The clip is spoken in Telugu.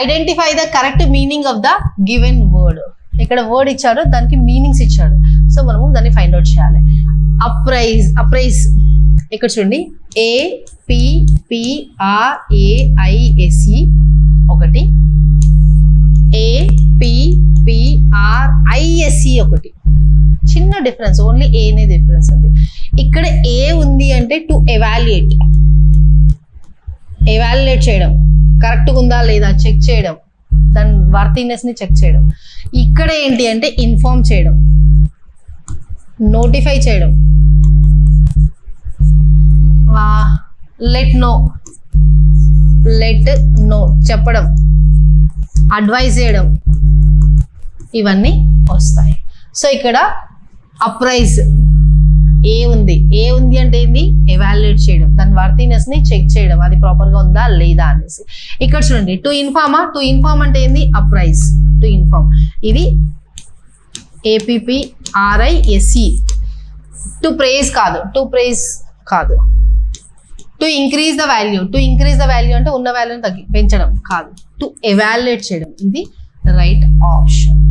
Identify the correct meaning of the given word. ఇక్కడ వర్డ్ ఇచ్చాడు, దానికి మీనింగ్స్ ఇచ్చాడు. సో మనము దాన్ని ఫైండ్ అవుట్ చేయాలి. అప్రైజ్ ఇక్కడ చూడండి, APPRAISE ఒకటి, APPRISE ఒకటి. చిన్న డిఫరెన్స్, ఓన్లీ ఏ అనే డిఫరెన్స్ ఉంది. ఇక్కడ ఏ ఉంది అంటే టు ఎవాల్యుయేట్ చేయడం, కరెక్ట్గా ఉందా లేదా చెక్ చేయడం, దాని వర్తినెస్ ని చెక్ చేయడం. ఇక్కడ ఏంటి అంటే ఇన్ఫార్మ్ చేయడం, నోటిఫై చేయడం, లెట్ నో చెప్పడం, అడ్వైజ్ చేయడం, ఇవన్నీ వస్తాయి. సో ఇక్కడ అప్రైజ్ ఏ ఉంది అంటే ఏంది, ఎవాల్యుయేట్ చేయడం, దాని వర్తినెస్ ని చెక్ చేయడం, అది ప్రాపర్ గా ఉందా లేదా అనేసి. ఇక్కడ చూడండి, టు ఇన్ఫార్మ్ అంటే ఏంది, అప్రైజ్, టు ఇన్ఫార్మ్. ఇది APPRISE. టు ప్రైజ్ కాదు. టు ఇంక్రీజ్ ద వాల్యూ అంటే ఉన్న వాల్యూని పెంచడం కాదు. టు ఎవాల్యుయేట్ చేయడం, ఇది రైట్ ఆప్షన్.